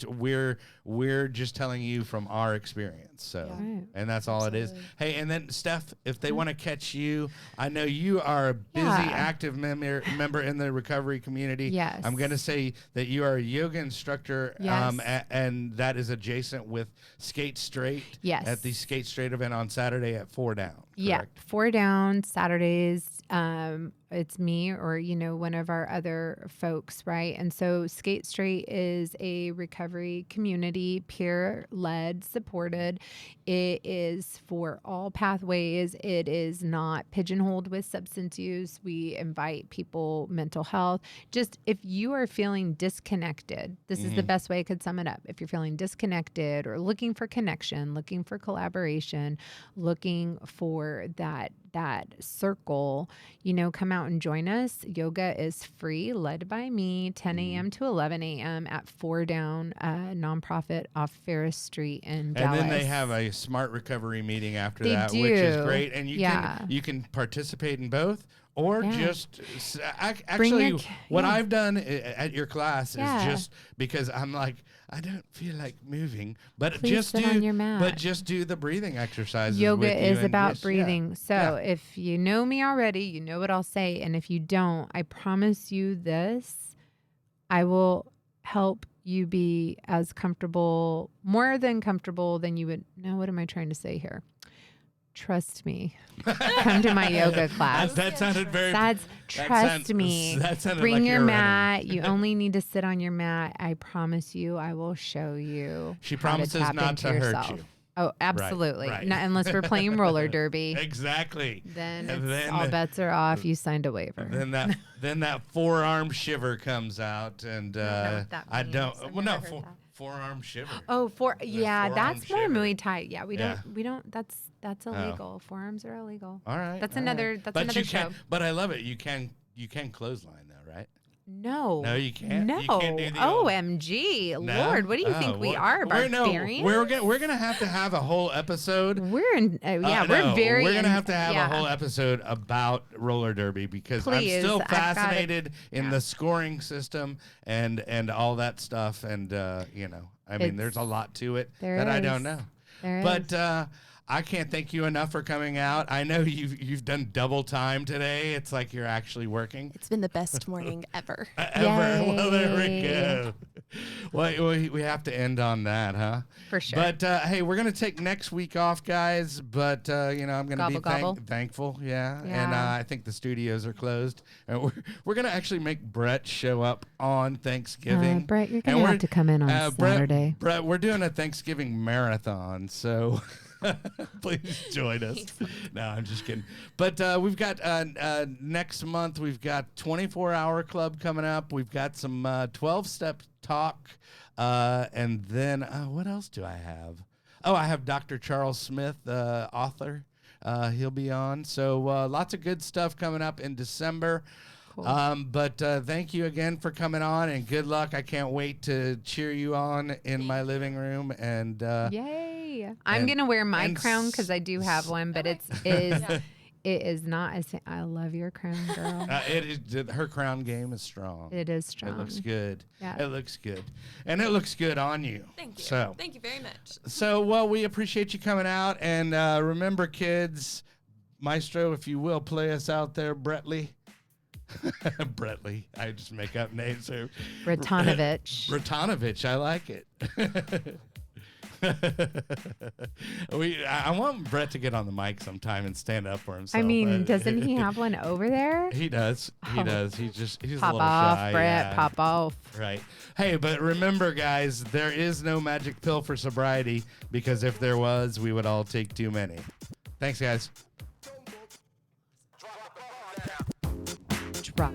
we're We're just telling you from our experience. So, Right. and that's all it is. Absolutely. Hey, and then Steph, if they want to catch you, I know you are a busy, Yeah. active member in the recovery community. Yes. I'm going to say that you are a yoga instructor, Yes. and that is adjacent with Skate Straight. Yes. At the Skate Straight event on Saturday at 4 Down. Yeah, Correct? 4 Down Saturdays. It's me or, one of our other folks, right? And so Skate Straight is a recovery community, peer-led, supported. It is for all pathways. It is not pigeonholed with substance use. We invite people, mental health. Just if you are feeling disconnected, this is the best way I could sum it up. If you're feeling disconnected or looking for connection, looking for collaboration, looking for that circle, come out and join us. Yoga is free, led by me, 10 a.m. to 11 a.m. at 4 Down, nonprofit off Ferris Street in Dallas. And then they have a smart recovery meeting after They that, which is do. great. And you can participate in both, or just actually what I've done at your class is just because I'm like, I don't feel like moving, but Please just sit do on your mat. but just do the breathing exercises. Yoga with you is and about just- breathing. So Yeah. if you know me already, you know what I'll say. And if you don't, I promise you this, I will help you be as comfortable, more than comfortable than you would. Now, what am I trying to say here? Trust me. Come to my yoga class. That sounded very. Trust me. That sounded Bring like your you're mat. running. You only need to sit on your mat. I promise you, I will show you. She how promises to tap not into to hurt yourself. you. Oh, absolutely. right. Not unless we're playing roller derby. Exactly. Then, And it's all bets are off. You signed a waiver. Then that forearm shiver comes out, and know what that I means. don't. I've Well, never no, heard that. forearm shiver. Oh, forearm that's more shiver. Muay Thai. Yeah, we Yeah. don't. That's illegal. Forearms are illegal. All right. That's all another. right. That's but another you show. Can, but I love it. You can clothesline though, right? No. No, you can't. No. You can't do the old- OMG, No? Lord, what do you Oh, think we well, are, barbarians? We're gonna have to have a whole episode. We're in. No, we're very. We're gonna in- have to have yeah. a whole episode about roller derby because Please, I'm still I've gotta- fascinated in yeah. the scoring system and all that stuff. And I mean, there's a lot to it There that I is. don't know. There But is. I can't thank you enough for coming out. I know you've done double time today. It's like you're actually working. It's been the best morning ever. Ever. Well, there we Yay. go. Well, we have to end on that, huh? For sure. But hey, we're gonna take next week off, guys. But I'm gonna Gobble, be gobble. thankful, yeah. And Yeah. I think the studios are closed, and we're gonna actually make Brett show up on Thanksgiving. Brett, you're And gonna we're- have to come in on Saturday. Brett, we're doing a Thanksgiving marathon, so please join us. No, I'm just kidding. But we've got next month, we've got 24-hour club coming up. We've got some 12-step talk. And then what else do I have? Oh, I have Dr. Charles Smith, author. He'll be on. So lots of good stuff coming up in December. Cool. But thank you again for coming on, and good luck. I can't wait to cheer you on in my living room. And Yay! I'm and- gonna wear my and crown because I do have one, but it is not as. I love your crown, girl. her crown game is strong. It is strong. It looks good. Yeah. It looks good, and it looks good on you. Thank you. So, Thank you very much. well, we appreciate you coming out, and remember, kids, Maestro, if you will, play us out there, Brettley. Brettley, I just make up names here. Ratanovich. Ratanovich, I like it. I want Brett to get on the mic sometime and stand up for himself. I mean, doesn't he have one over there? He does. He Oh. does. He's a Pop little off, shy. Brett. yeah. Pop off. Right. Hey, but remember, guys, there is no magic pill for sobriety, because if there was, we would all take too many. Thanks, guys. Drop.